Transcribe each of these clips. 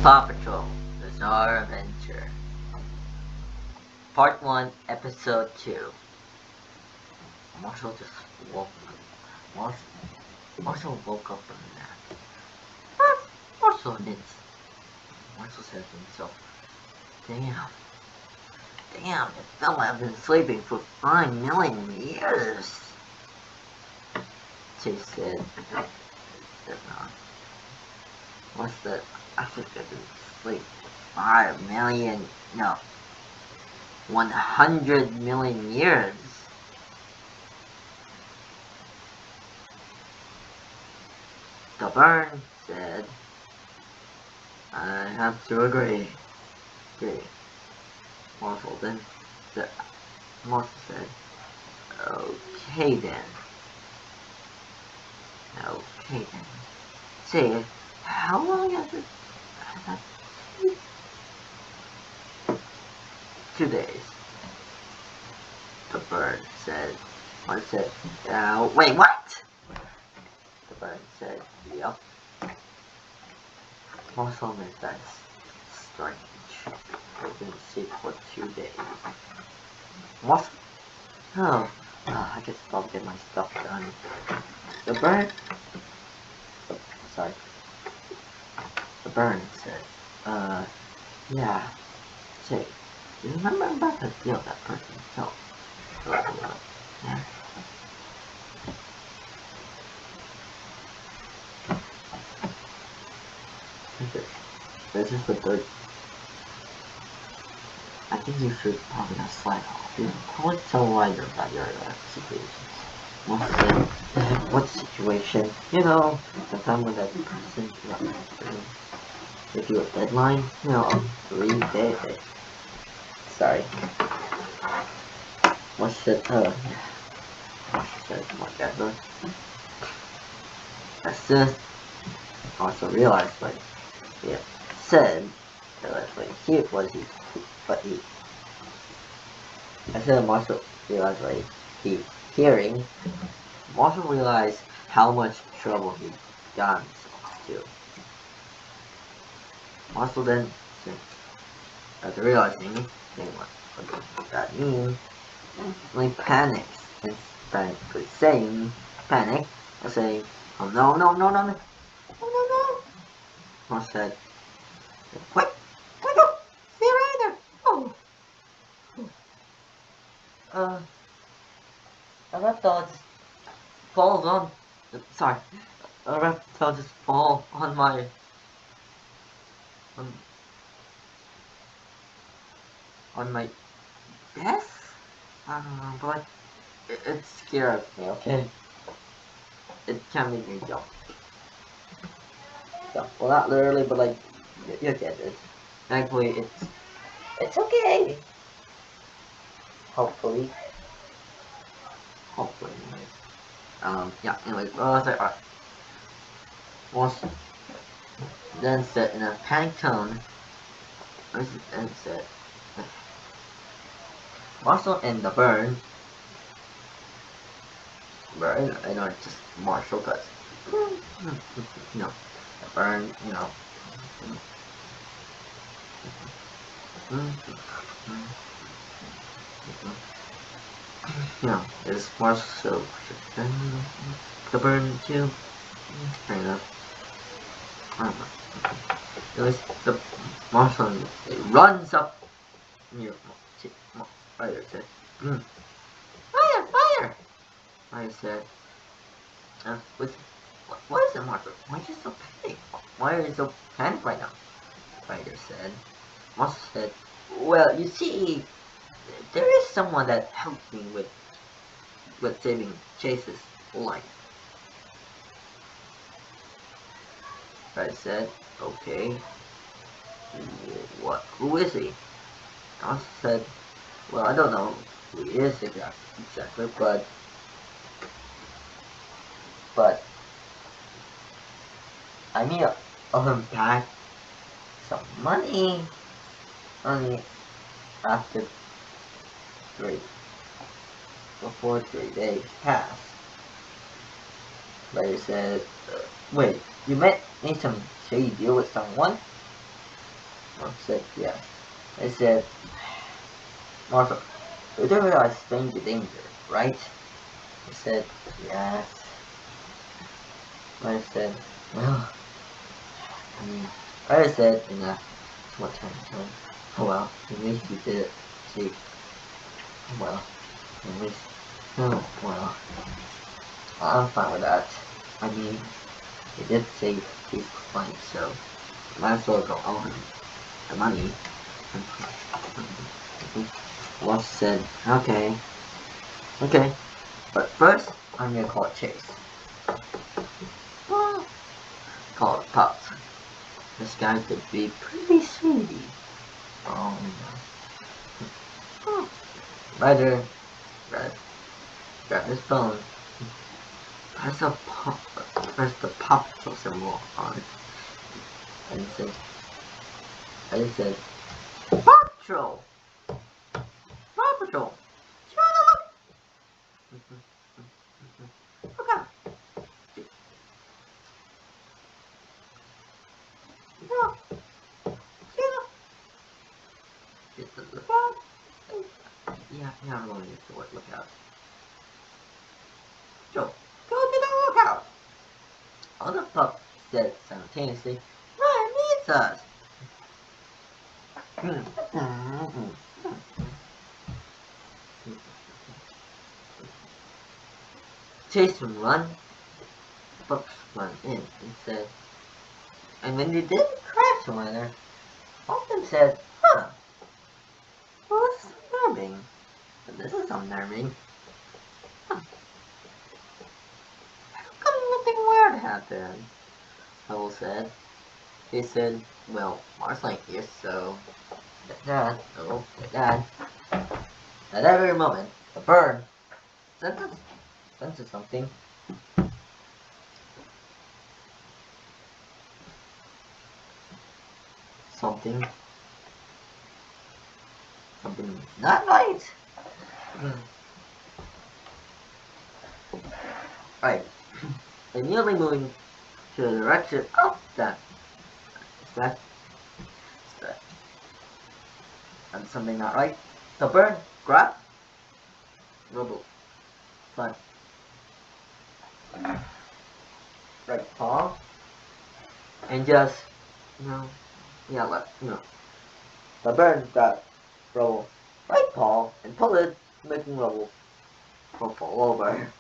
Paw Patrol Bizarre Adventure Part 1, Episode 2. Marshall just woke up. Marshall woke up from a nap. What? Marshall didn't. Marshall said to himself, Damn, it felt like I've been sleeping for 5 million years. Chase said, What's that? I think I've been asleep 5 million, no, 100 million years. The Burn said, I have to agree. Marshall said, okay then. Say, how long has it been? 2 days. The Bird said. Wait, what? The Bird said, yep. Marshall made that strange. I've been sick for 2 days. What? I guess I'll get my stuff done. The Bird. Sorry. The Bird said, yeah. Say, you remember about the deal that person told? Yeah. This is the third. I think you should probably not slide off. You probably tell Ryder about your situations. What situation? You know, the time when that person give you a deadline, you know, of 3 days. Sorry. What's it, whatever. I still also realized what he said, I said Marshall realized what he hearing. Marshall realized how much trouble he got himself to. Marshall then, after realizing what that means, instantly panics and frantically saying, oh no. Marshall said, wait, no, see right there. Oh. A reptile just falls on. Sorry, a reptile just fall on my. On my desk? But it scares me, okay? It can make me jump. So, well, not literally, but like, you get it. Thankfully, it's okay. Hopefully. Anyways. Yeah, anyways, well, I was like, alright. Once then said in a panicked tone, then said, Marshall and the Burn, I know it's just Marshall, cause, you know, the Burn, you know, it's Marshall, the Burn too, fair enough. Anyways, the Marshall runs up near Ryder said, Fire! Ryder said, what is it, Marshall? Why are you so panicked? Why are you so panicked right now? Ryder said. Marshall said, well, you see, there is someone that helped me with saving Chase's life. Ryder said, okay. Who is he? Marshall said, well, I don't know who he is exactly, but I need him back some money only after before 3 days pass. Larry said, wait, you need some shady deal with someone? Mark said yes. I said, Martha, you do realize stranger danger, right? He said, yes. I said, well, I said in a what time? Oh well, at least you did it. See, well, at least, oh well, I'm fine with that. I mean, he did save his life, so might as well go on the money. Ross said, okay, but first I'm gonna call Chase. Well, call it Pops. This guy could be pretty shady. Oh no. Ryder grab his phone. Press the Paw Patrol symbol on it. And said, I just said, Paw Patrol! Paw Patrol! Look out! No! Look out! Yeah, I'm going to use the word look out. Joe, go to the lookout! All the pups said simultaneously, Ryan needs us! Chase and run, pups run in and said, and when they didn't crash together, all of them said, huh, well, this is unnerving. But this is unnerving. Huh. How come nothing weird happened? Howell said. He said, well, Mars ain't here, so like that, oh, like that. At that very moment, a bird senses something. Something not right. Right. Immediately moving to the direction of that. And something not right. The bird grab Robo front right paw and just the bird grab Robo right paw and pull it, making Robo fall over.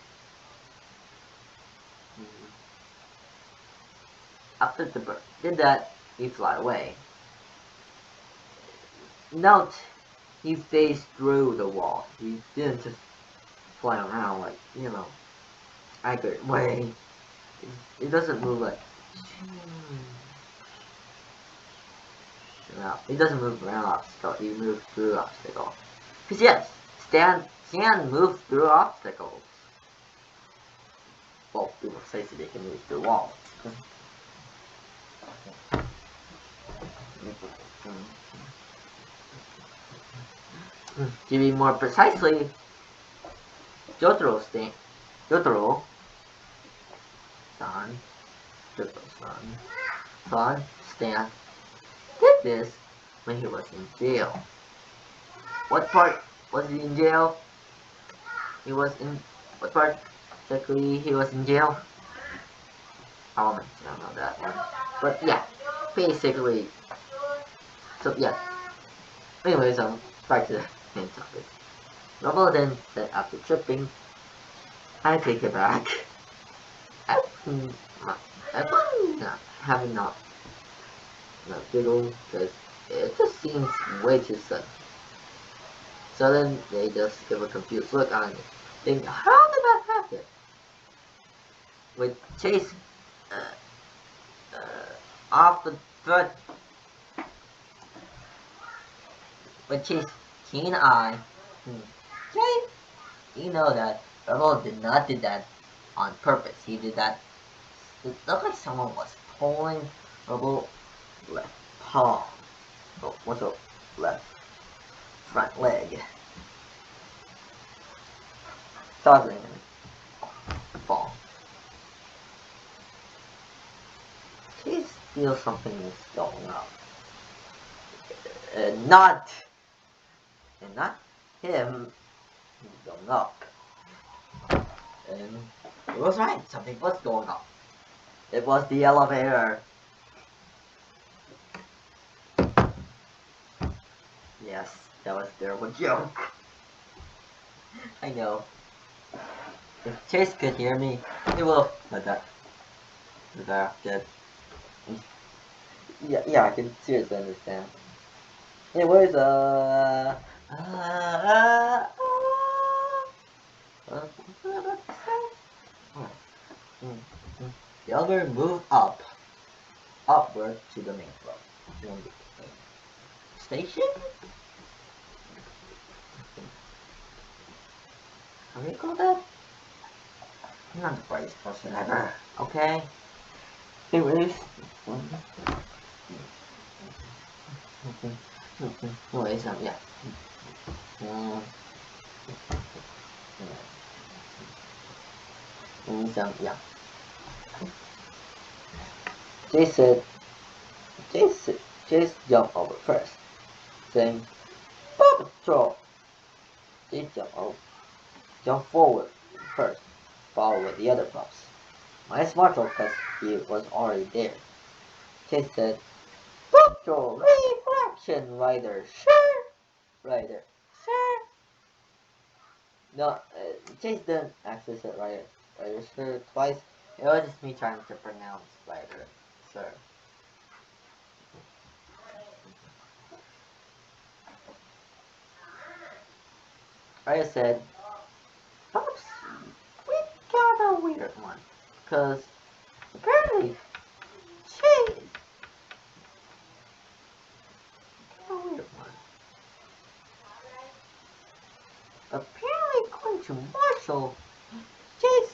After the bird did that, he fly away. Note, he phased through the wall. He didn't just fly around like, accurate way. It doesn't move like, it doesn't move around obstacle, he moves through obstacle. Cause yes, Stan moves through obstacles. Well, people say so they can move through walls. To be more precisely, Jotaro son, Stan, did this when he was in jail. What part was he in jail? What part exactly he was in jail? I don't know that one. But yeah, basically, so yeah. Anyways, back to the main topic. Noble then said after tripping, I take it back. I wouldn't having not giggle because it just seems way too sudden. Sudden, they just give a confused look on it. Think, how did that happen? With Chase off the threat, with Chase keen eye, Chase, you know that Rebel did not do that on purpose. He did that. It looked like someone was pulling Rebel left paw. Oh, what's up? Left front leg. Causing him to fall. Chase feels something is going on. not him going up. And it was right, something was going up. It was the elevator. Yes, that was a terrible joke. I know. If Chase could hear me, he will. But that good. Yeah, I can seriously understand. Anyways, what was I about to say? Oh, the elevator moved upward to the main floor. To the main station? How do you call that? I'm not the brightest person ever, okay? Anyways, yeah. Yeah. Jason, Jason jumped over first, saying, Paw Patrol! Jason jumped forward first, followed with the other pups. My Marshall, because he was already there. Chase said, Paw Patrol, reflection, Rider, sure, Rider, sure. No, Chase didn't actually say Rider, sure, twice. It was just me trying to pronounce Rider, sir. Rider said, Pops, we got a weird one, because apparently Chase got a weird one. Apparently, according to Marshall, Chase,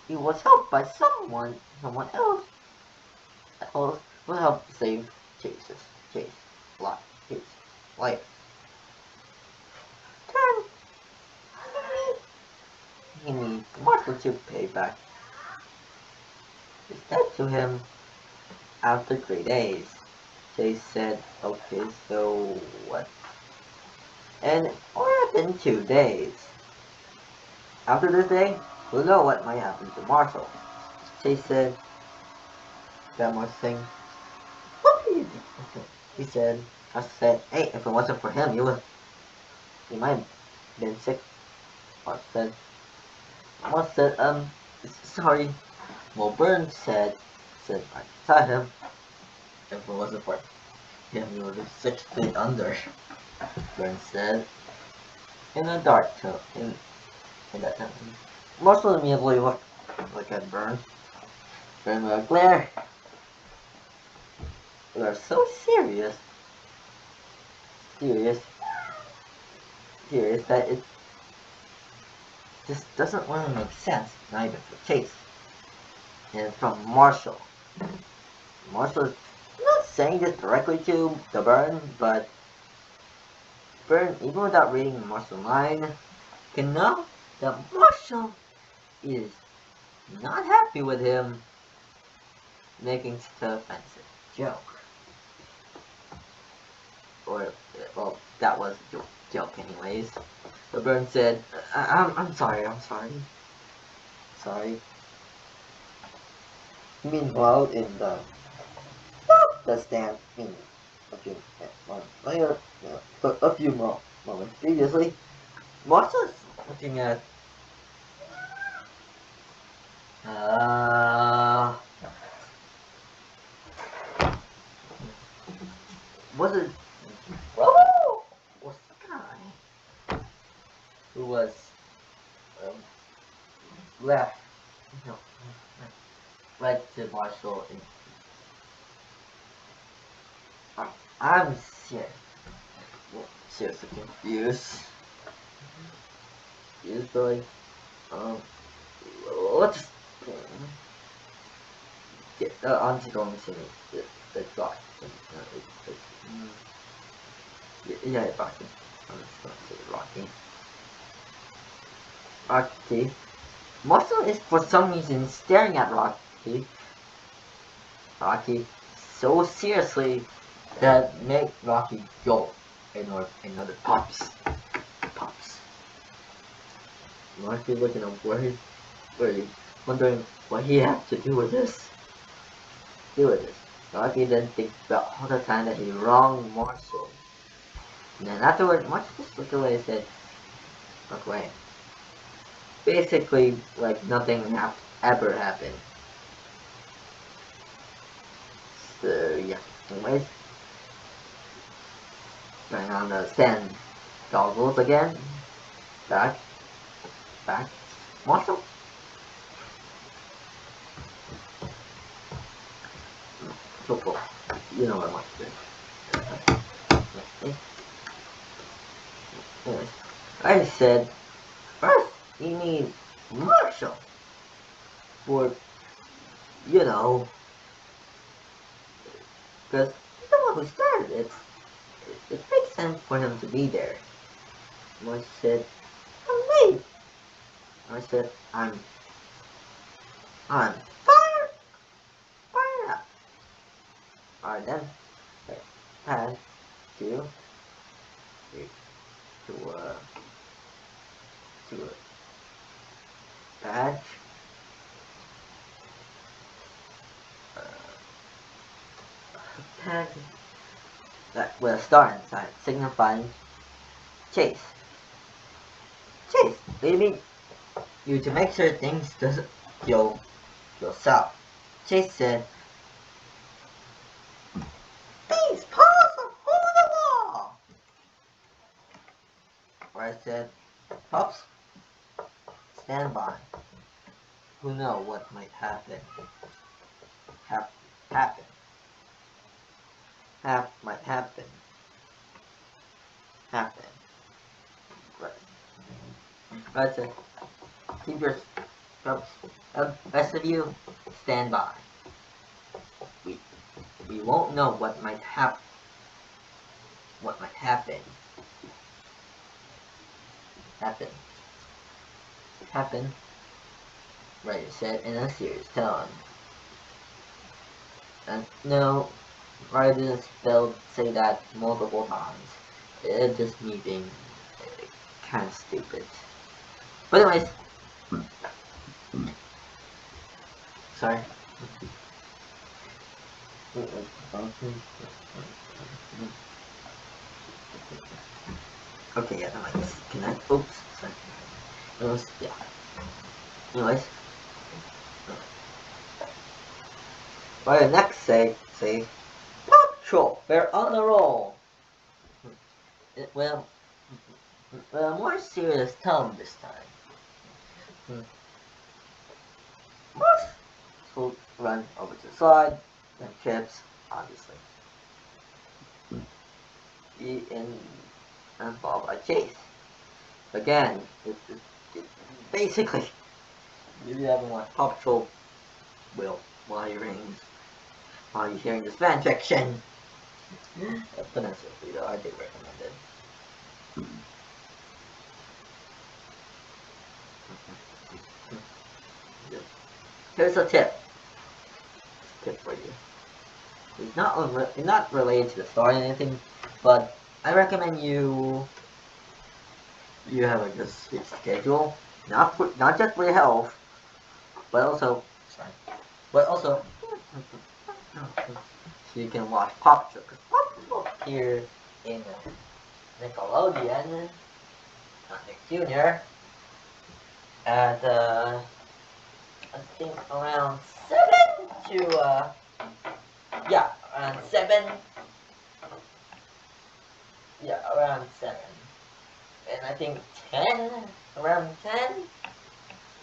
he was helped by someone else will help save Chase life. Turn, he needs Marshall to pay back his debt to him after 3 days. Chase said, okay, so what? And or in 2 days. After this day, we'll know what might happen to Marshall. Chase said, that much thing. What do you do? He said, I said, hey, if it wasn't for him, you might have been sick. Mark said, sorry. Well, Burns said right beside him, if it wasn't for him, you would have 6 feet under. Burns said, in a dark tone, in that time. Marshall immediately looked at Burns. Burns was Claire, you are so serious that it just doesn't really make sense, neither for Chase. And from Marshall. Marshall is not saying this directly to the Burn, but Burn, even without reading Marshall's mind, can know that Marshall is not happy with him making such an offensive joke. Or, well, that was a joke anyways. So Burn said, I'm sorry. Meanwhile, in the stand, a few more moments previously, Marshall's looking at was it was the guy who was left, no, led to Marshall in. I'm seriously confused. Usually, let's just get on to going to the doc. Yeah, Rocky. I'm just gonna say Rocky. Rocky. Marshall is for some reason staring at Rocky so seriously that make Rocky go in other pups. Rocky looking up worried, wondering what he had to do with this. Rocky then thinks about all the time that he wronged Marshall. And then afterward, Marshall just looked away and said, "Look away." Basically, like nothing ever happened. So yeah. Anyways, trying on the sand goggles again. Back. Marshall. So cool. You know what I want to do. Anyways, I said, first you need Marshall for, because he's the one who started it. It makes sense for him to be there. I said, I'm late. I said, I'm fired up. Alright then, pass to a badge. Tag that with a star inside, signifying Chase. Baby, you to make sure things doesn't go south. Chase said, "These paws are over the wall." Where I said, "Pups, stand by. Who knows what might happen? Might happen. Right. I said, keep your pups. Rest of you, stand by. We won't know what might happen. Happen. Writer said in a serious tone. And no, writer didn't say that multiple times. It's just me being kind of stupid. But anyways, sorry. Okay, yeah, anyways, can I? Oops, sorry. Yeah. Anyways. Alright, next say, Paw Patrol, we're on a roll. Well, more serious tone this time. Most will run over to the side, then trips, obviously. And followed by Chase. Again, basically, if you haven't watched Paw Patrol, well, while you're hearing this fanfiction, but that's it, though, I do recommend it. Here's a tip for you. It's not related to the story or anything, but I recommend you have a good sleep schedule, not just for your health, but also so you can watch Paw Patrol, because Paw Patrol here in Nickelodeon, Nick Jr. at I think around 7 to around 7. Yeah, around 7. And I think 10, around 10.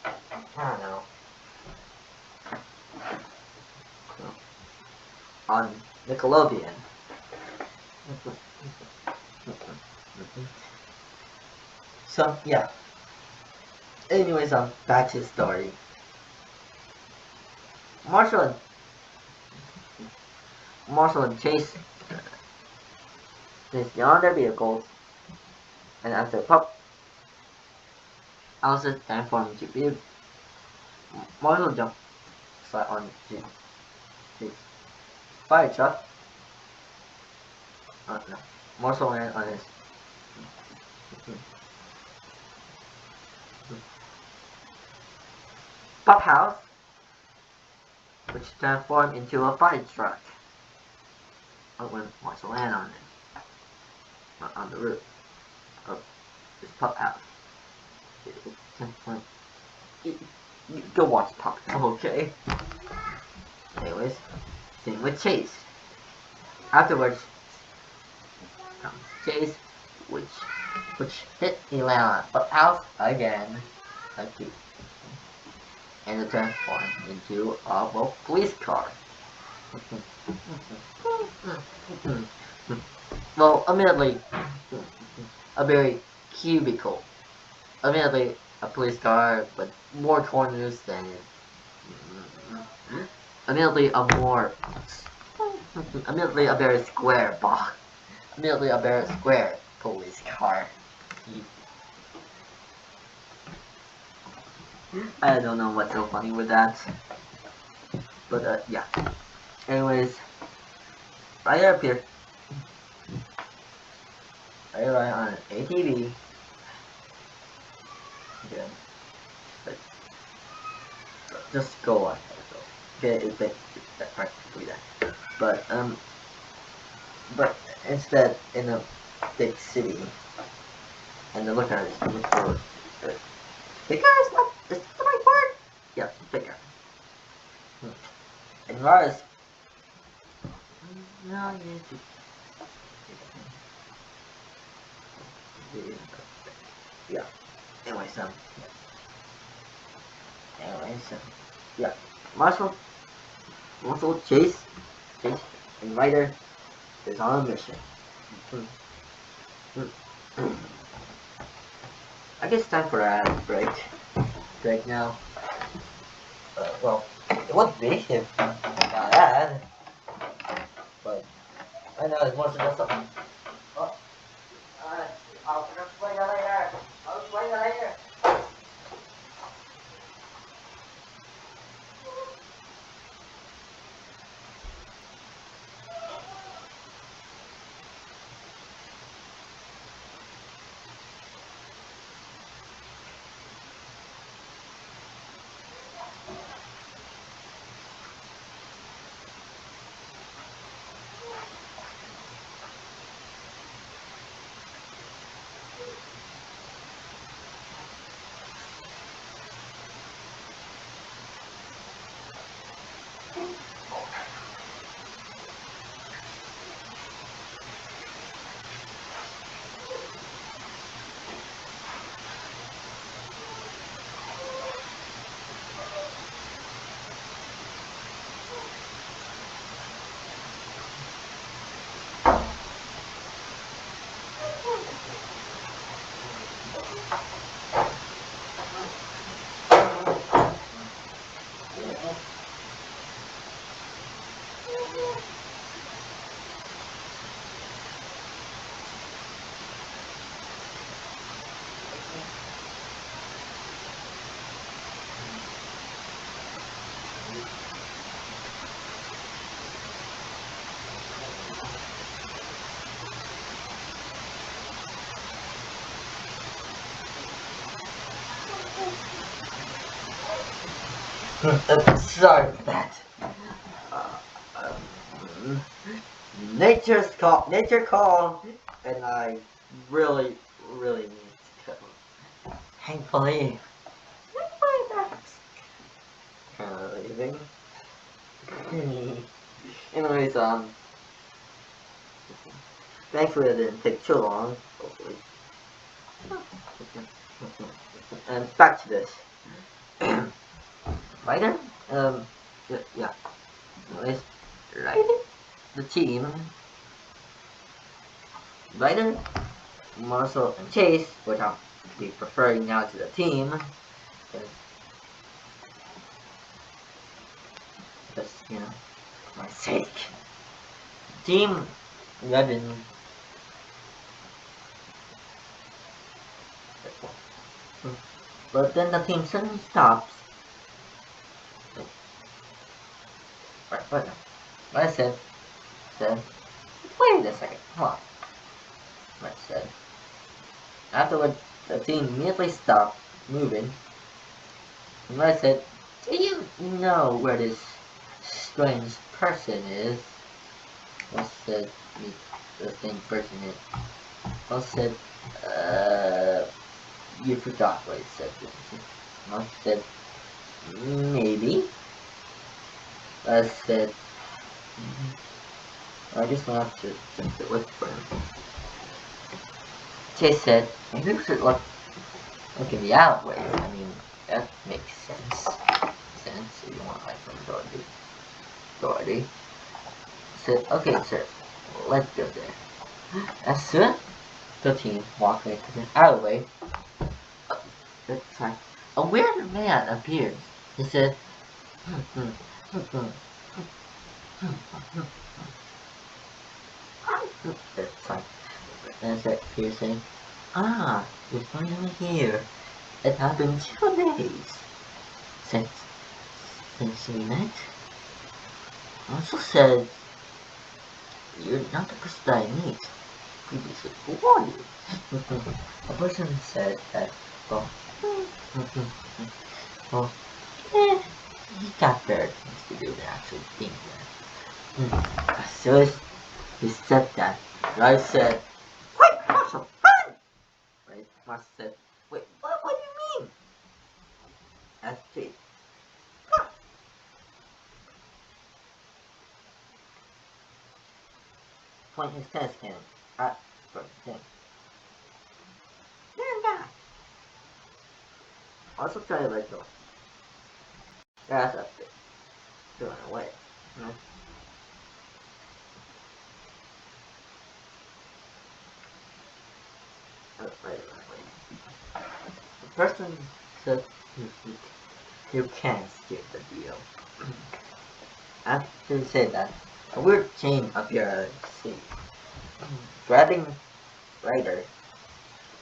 I don't know. On Nickelodeon. So yeah. Anyways, back to the story. Marshall and Chase is beyond their vehicles, and after Pup Alice's time for him to be, Marshall jumped on his fire truck no. Marshall land on his pop house, which transformed into a fire truck. When Marshall land on it, on the roof of his pup house. Go watch Paw Patrol, okay? Anyways, same with Chase. Afterwards, comes Chase, which hit Elana pup house again, and it transformed into a police car. Well, admittedly, a very cubicle. Admittedly, a police car, but more corners than. Admittedly, admittedly, a very square box. Admittedly, a very square police car. I don't know what's so funny with that. But, yeah. Anyways, right up here. Right on an ATV. Okay. But just go on. Okay, that's practically that. But instead in a big city, and the look at it, look for bigger is not the right word. Yeah, bigger. And Lars, no, yeah. Anyways, yeah. Marshall, Chase, and Ryder is on a mission. I guess it's time for a break. Break now. Well, it would be if not that, but I know it's more than something. Oh, I'll explain that later. I'll explain that later. Sorry for that. Nature's call. Nature called, and I really need to go. Thankfully, that's kind of leaving. Anyways, thankfully it didn't take too long. Hopefully. And back to this. Right then, yeah. Anyways, right, the team. Ryder, Marshall, and Chase, which I'll be preferring now to the team, just, you know, for my sake. Team 11. But then the team suddenly stops. Right, what I said, Wait a second, hold on, Matt said. Afterward, the team immediately stopped moving. And I said, do you know where this strange person is? I said, the same person is. I said, you forgot what it said. I said, maybe. I said, I just want to just look for him. Chase said, maybe we should look in the alleyway. I mean, that makes sense. If you want my friend Dorothy. Said, okay, sir, let's go there. As soon as the team walked into the alleyway, that's right, a weird man appeared. He said, that's right. And said, saying, ah, you're finally here. It has been 2 days since we met. Also said, you're not the person that I meet. Previously, who are you? A person said that, well, he got better things to do than actually being there. As soon as he said that, I said, quick, Marshall, run! Right? Marshall said, wait, what do you mean? Asked Chase. Point his test cannon at him. Stand back. Also try to let go. That's up there. Going away. Right. The person said you can't skip the deal. After he said that, a weird chain appeared at the sea, grabbing Ryder,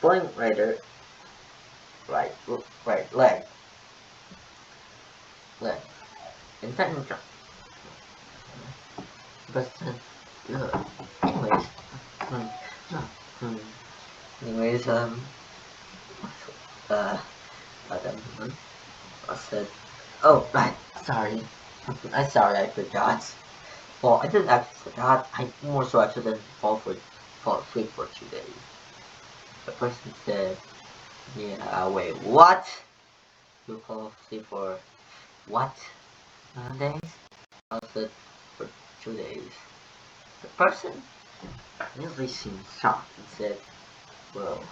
pulling Ryder right leg, and tightening trunk. But anyways, anyways, I said, oh right, sorry, I forgot. Well, I didn't actually forgot. I more so I shouldn't fall asleep for 2 days. The person said, yeah, wait, what? You fall asleep for what? 9 days? I said, for 2 days. The person immediately seemed shocked and said, well,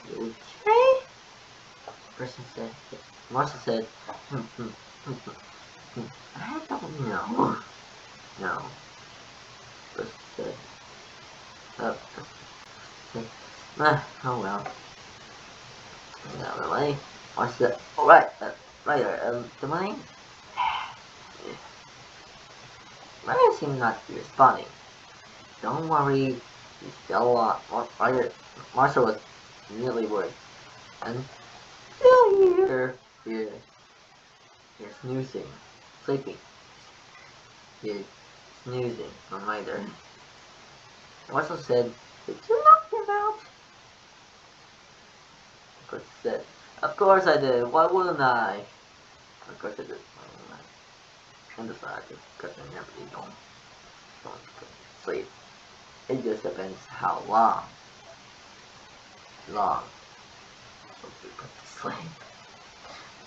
you okay? The person said, Marshall said, I don't know. No. The person said, oh well. No, the money. What's that? Oh, right, the money? Money seemed not to be responding. Don't worry, he's still alive. Marshall was really worried. And still here, snoozing, sleeping. He's snoozing from either. Marshall said, did you knock him out? Of course he said, of course I did, why wouldn't I? Of course I did. And besides, because I never really don't sleep. It just depends how long we put to sleep.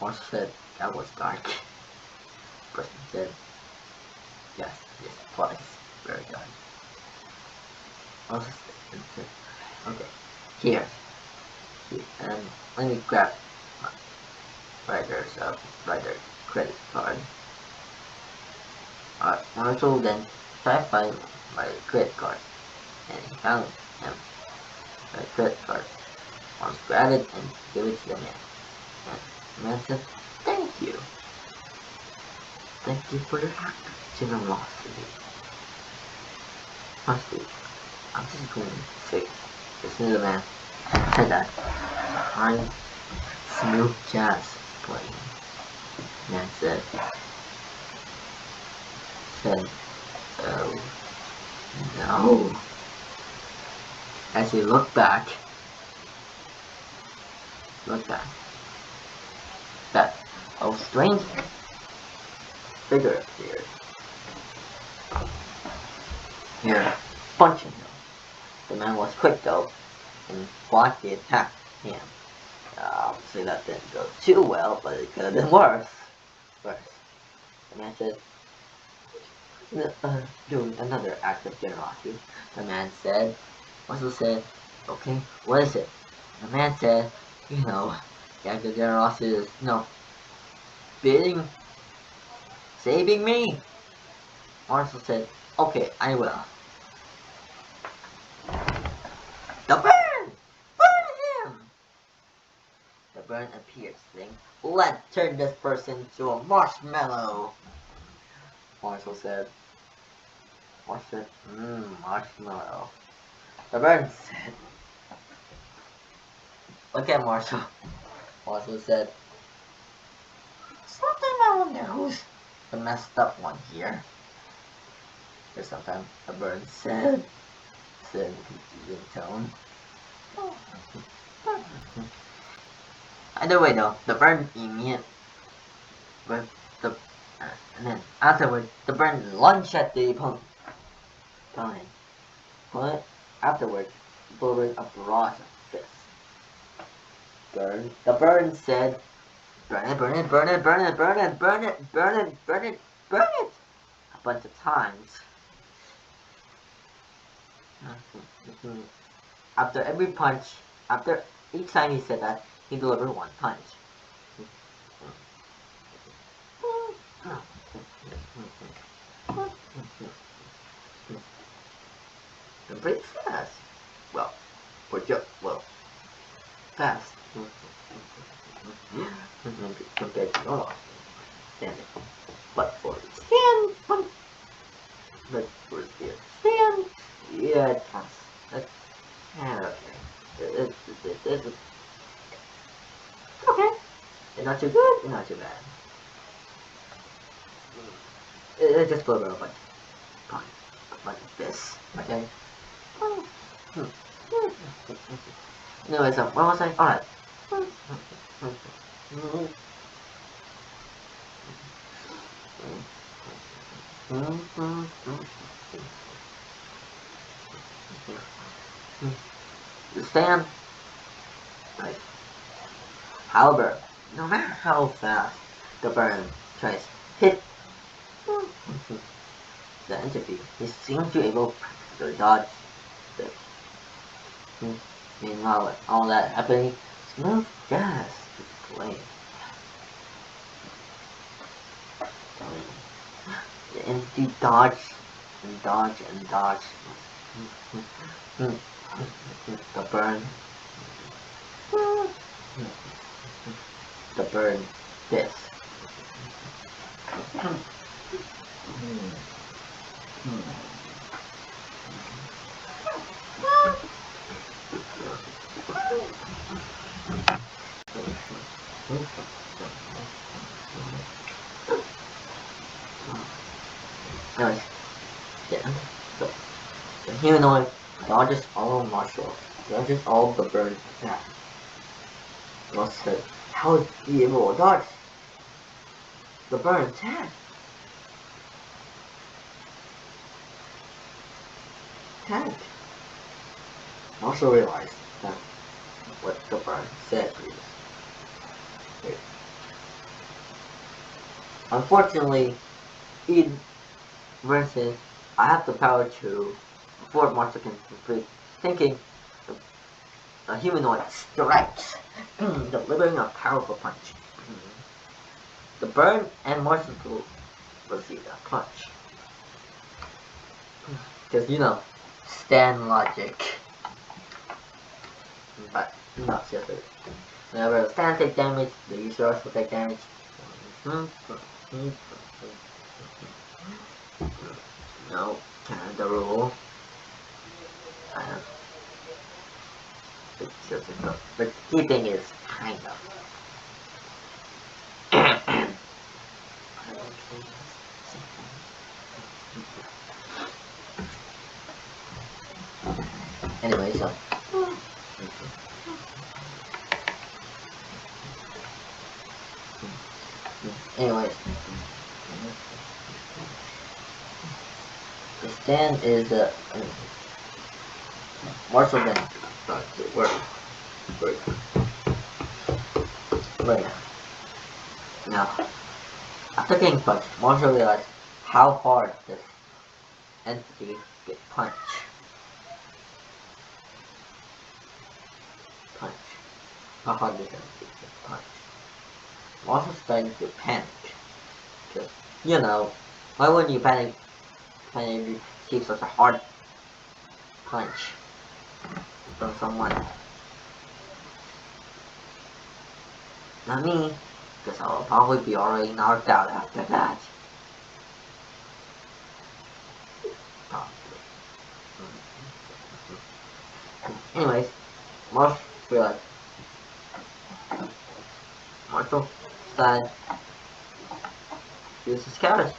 Marshall said that was dark. Person said, yes, twice. Very dark. Marshall said, okay, here. And let me grab my Ryder's credit card. Marshall then tried to find my credit card, and he found him my credit card. Marshall grabbed it and gave it to the man. And the man said, thank you. Thank you for your generosity. Honestly, I'm just going to say, listen to the man. Said that high, smooth jazz playing. Man said, oh, No. As he looked back, that a strange figure appeared. Here, punching him. The man was quick though, and blocked the attack him. Obviously that didn't go too well, but it could have been worse. The man said, doing another act of generosity. The man said, also said, okay, what is it? The man said, the act of generosity is, saving me. Marshall said, okay, I will. The burn! Burn him! The burn appeared, saying, let's turn this person into a marshmallow. Marshall said, marshmallow. The burn said, look at Marshall. Marshall said, something on the nose. The messed up one here. Or sometimes the burn said in confusing tone. Either way though, the burn immediately with the and then afterward the burn lunged at the opponent. But afterward, delivering a barrage of fists. The burn said, burn it, burn it, burn it, burn it, burn it, burn it, burn it, burn it, burn it, a bunch of times. After every punch, after each time he said that, he delivered one punch. And pretty fast. Well, fast. Compared to normal standing. But for the stand, yeah, it counts. That's okay. It's okay. It's not too good, it's not too bad. It's just a little bit like this, okay? Anyway, so what was I? Alright. The stand, right? However, no matter how fast the burn tries to hit the entity, he seems to be able to dodge it. Meanwhile, all that happening, smooth jazz is playing. The entity dodged and dodged and dodged. The burn. The burn. This. Nice. Yeah. So, the humanoid dodges all martial, dodges all the burn attack. Ross said, how is he able to dodge the burn attack? Also realized that what the burn said previously. Unfortunately, versus I have the power to, before monster can complete thinking, the humanoid strikes, delivering a powerful punch. The burn and monster will receive that punch. Because, stand logic. But not seriously. Whenever the stand takes damage, the user also take damage. No, kind of the rule. It's just the key thing is kind of. Anyway, so anyways, the stand is the Marshall then right now. After getting punched, Marshall realized how hard this entity could punch. How hard this entity could punch. Marshall started to panic. Cause, you know, why wouldn't you panic when you receive such a hard punch from someone? Not me, because I'll probably be already knocked out after that. Probably. Anyways, Marshall said he was a coward.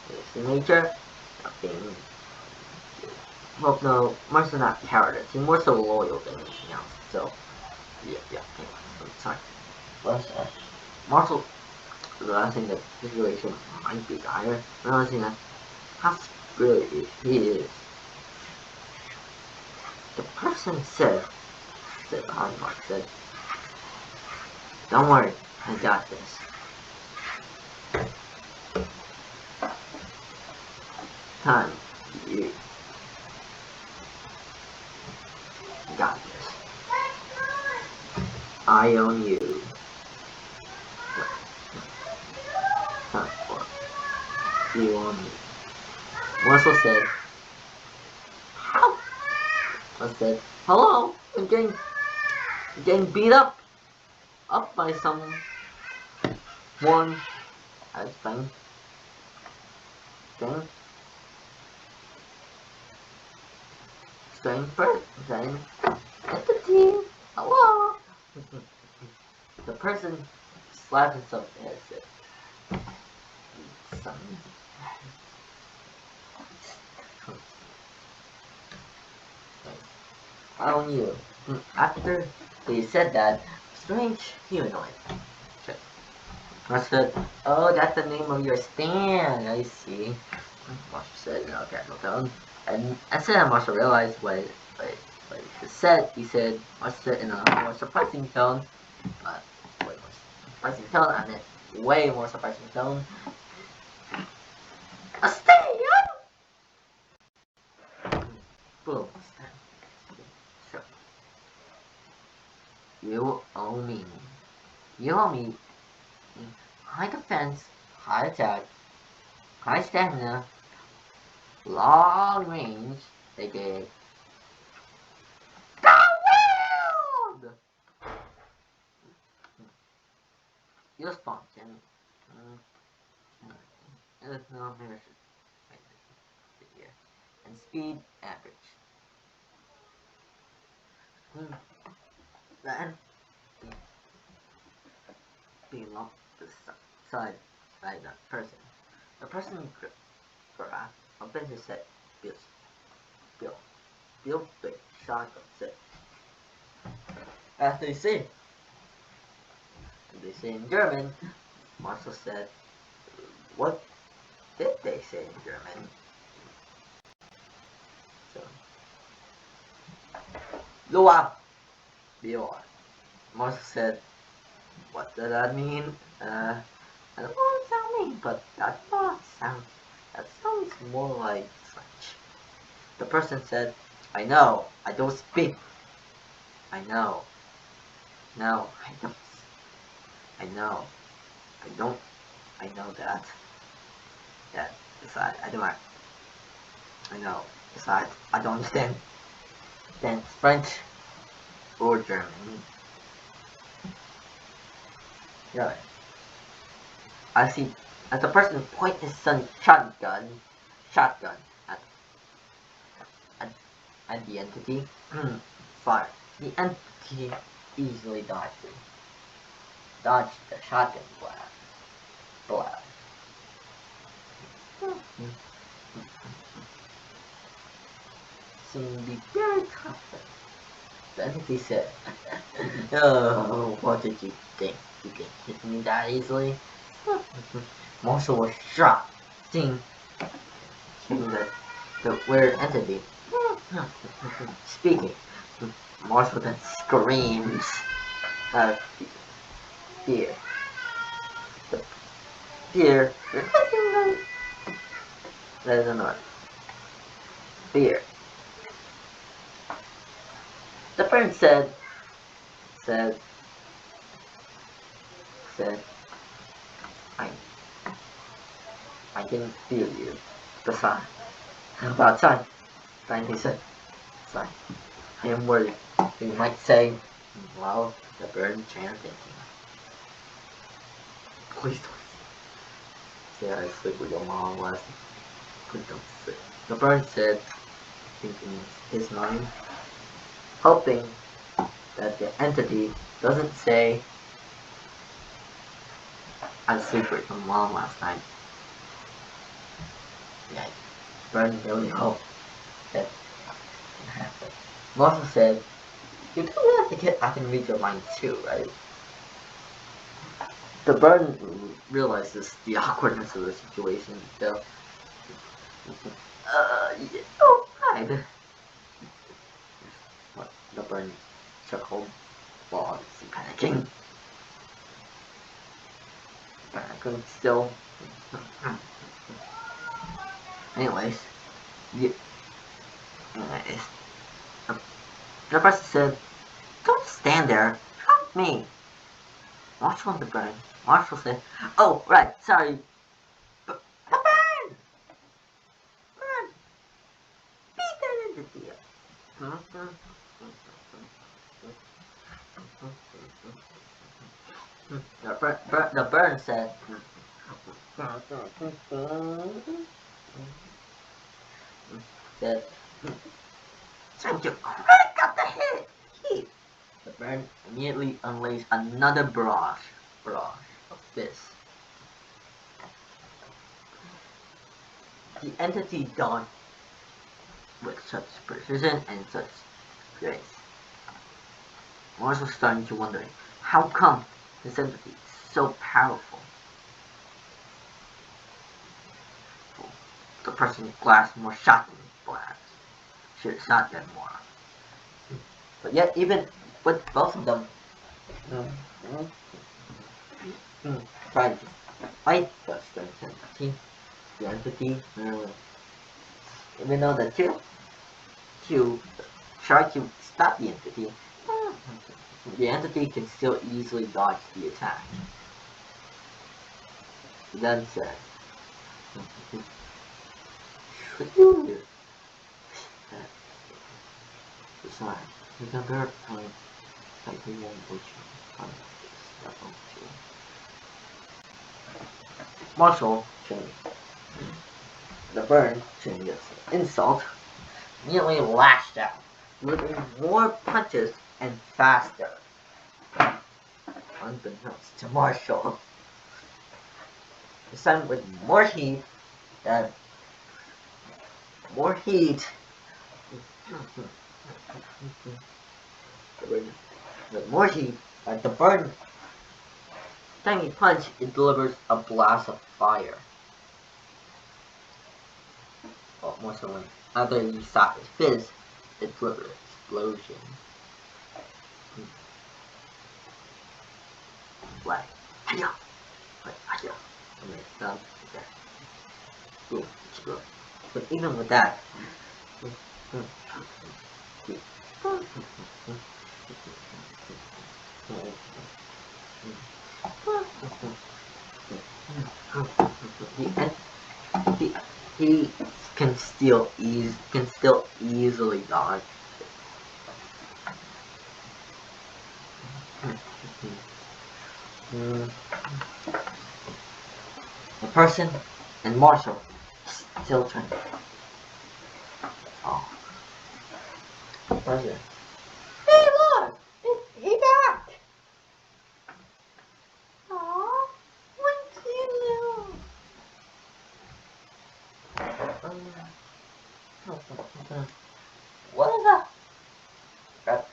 It's in nature. Nothing. Well, no, Marshall's not cowardice. He's more so loyal than anything else. So, yeah. Anyway, sorry. Plus, Marshall realizing that the situation might be dire, realizing that how really he is. The person said, Mark said, "Don't worry, I got this." Time, you got this. I own you. Time for you own me. Marshall said, "How?" I said, "Hello, I'm getting beat up by someone." I explained. Strange person, entity, hello. The person slapped himself in the head and said, "Son." I own you. After he said that, Strange humanoid. I said, "Oh, that's the name of your stand. I see." Marshall said in a casual tone. And as soon as Marshall realized what he said, Marshall said in a more surprising tone, way more surprising tone, I meant way more surprising tone, "A stand!" Boom, stand. Sure. You owe me. You owe me high defense, high attack, high stamina, long range, aka the world! Your function. No, maybe I should wait here. And speed average. Then being locked beside that person. The person grabbed open his head. Bill big shotgun said. As they say in German, Marshall said, "What did they say in German?" So, Loa, Bill. Marshall said, "What does that mean?" I don't know what that means, but that sounds more like French. The person said, "I know, I don't speak. I know. No, I don't. I know. I know that. Besides, I know. Besides, I don't understand French or German." Yeah. I see. As the person pointed his son's shotgun at the entity, fire. The entity easily dodged the shotgun blast. seemed to be very confident. The entity said, "Oh, what did you think? You can hit me that easily?" Marshall was shocked, seeing the weird entity speaking. Marshall then screams out of fear. The fear. That is another. Fear. The friend said, I, I didn't feel you. Besides, about time. Finally said, sorry, I am worried. You might say, well, the bird chanted. Please don't say I sleep with your mom last. Please don't say. The bird said, thinking his mind, hoping that the entity doesn't say I sleep with your mom last night. Yeah, Bird really hoped that it happened. Marshall said, you do have to get I can read your mind too, right? The bird realizes the awkwardness of the situation, so yeah, oh, hi. The bird chuckled while panicking. But I couldn't still. Anyways, the person said, don't stand there, help me. Marshall and the bird. Marshall said, oh, right, sorry. But the bird! Bird! Beat that entity up. The bird said, time to crack up the head. The bird immediately unleashed another barrage of fists. The entity dodged with such precision and such grace. Mars was starting to wonder, how come this entity is so powerful? The person glanced more shockingly blast. Should have shot them more. But yet, even with both of them tried to fight the strength entity, the entity, even though the two try to stop the entity can still easily dodge the attack. He then said, besides, we can verify Titanium Ocean level 2. Marshall changed. The bird changed its insult, immediately lashed out, delivering more punches and faster. Unbeknownst to Marshall, the sun with more heat, with more heat, like the bird tiny punch, it delivers a blast of fire. Oh, more so when after you stop its fizz, it delivers an explosion. Like, hiya! Like, hiya! And then it sounds like that. Boom, explode. But even with that, he can still easily dodge. The person and Marshall still trying. Oh, the person. Hey, look! He back! Aww, what do you know?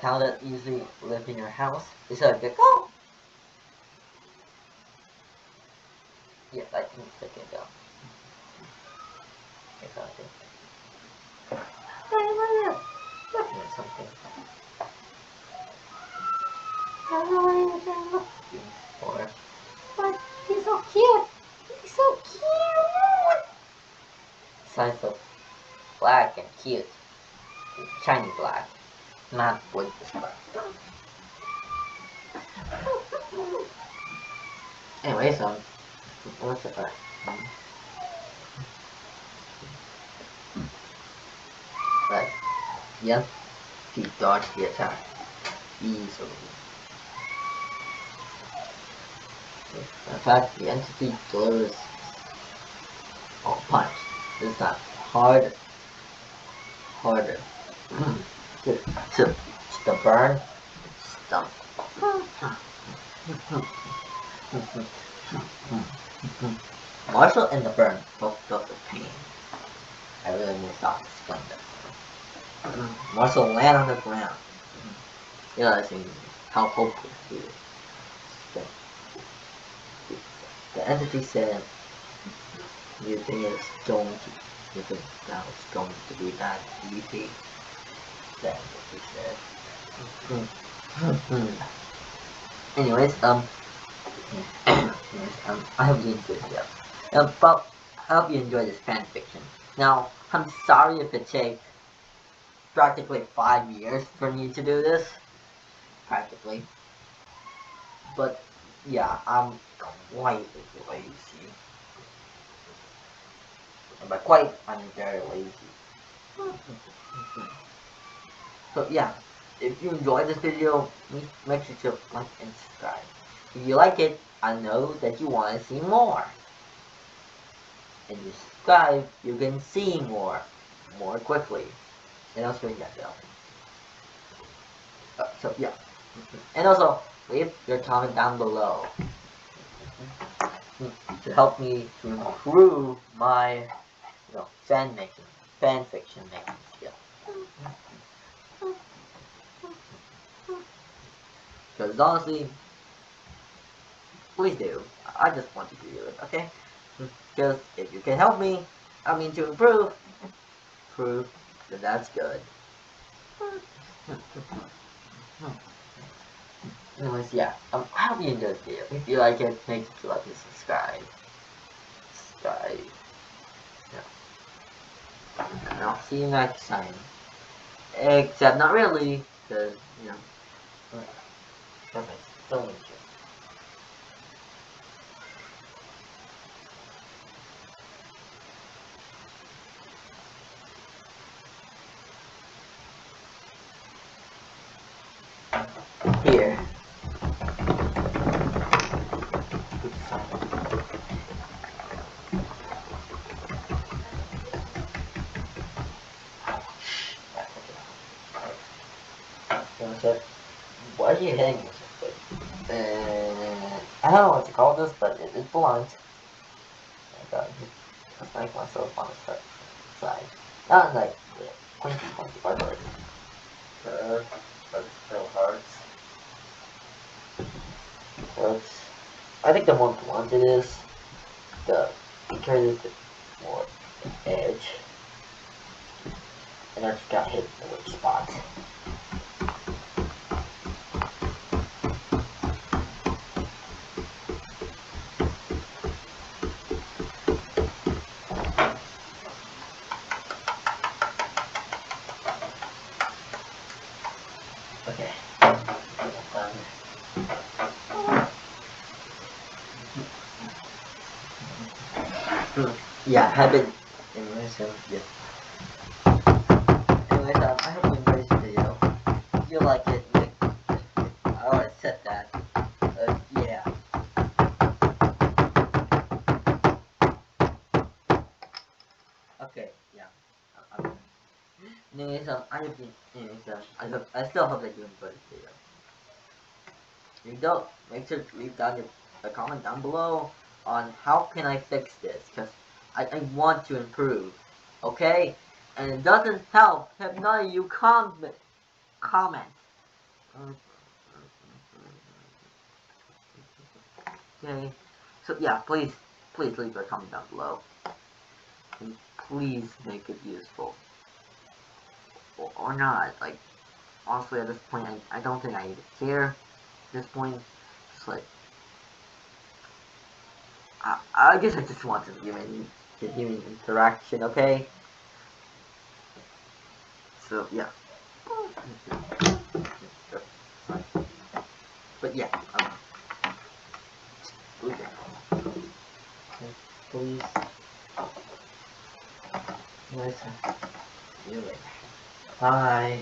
cow that usually live in your house decided to go. Yes, I think they can go. Okay, so I think. Looking at something. I don't know what I'm looking for. But he's so cute. He's so cute. Signs of black and cute. Shiny black. Not with this black. Anyway, so what's it? Right. Yes. He dodged the attack easily. In fact, the entity delivers punch. This time harder. to the burn stomach. Marshall and the burn both felt the pain. I really need to stop explaining that. Marshall landed on the ground, realizing how hopeless he is. The entity said, "You think it's going to, you think now it's going to be that easy?" The entity said. Anyways, I hope you enjoyed the video. But I hope you enjoyed this fan fiction. Now, I'm sorry if it takes practically 5 years for me to do this. Practically. But, yeah, I'm quite lazy. And by quite, I'm very lazy. So, yeah. If you enjoyed this video, make sure to like and subscribe. If you like it, I know that you want to see more. And you subscribe, you can see more quickly. And also ring that bell. So yeah. And also, leave your comment down below to help me to improve my fan fiction making skill. Because honestly, please do. I just want you to do it, okay? Because if you can help me, to improve, then that's good. Anyways, yeah, I hope you enjoyed the video. If you like it, make sure to like and subscribe. Yeah. And I'll see you next time. Except not really, because, because I still need you. Here. Why are you hitting me so quick? I don't know what to call this, but it is blunt. I just make myself on the side. Not like pointy part, but it still hurts. I think the more blunt it is, the weaker it is, the more the edge. And I just got hit in the weak spot. Okay. Yeah, habit. Anyways, yeah. Anyways, I hope you enjoyed this video. If you like it, I already said that. Yeah. Okay, yeah. Anyways, I still hope that you enjoyed this video. If you don't, make sure to leave down a comment down below on how can I fix this, because I want to improve, okay? And it doesn't help if none of you comment. Okay. So yeah, please leave a comment down below. And please make it useful. Or not. Like, honestly, at this point, I don't think I even care. At this point, just like, I guess I just want some human interaction, okay? So, yeah. But yeah, okay. Please. Listen. Do it. Bye.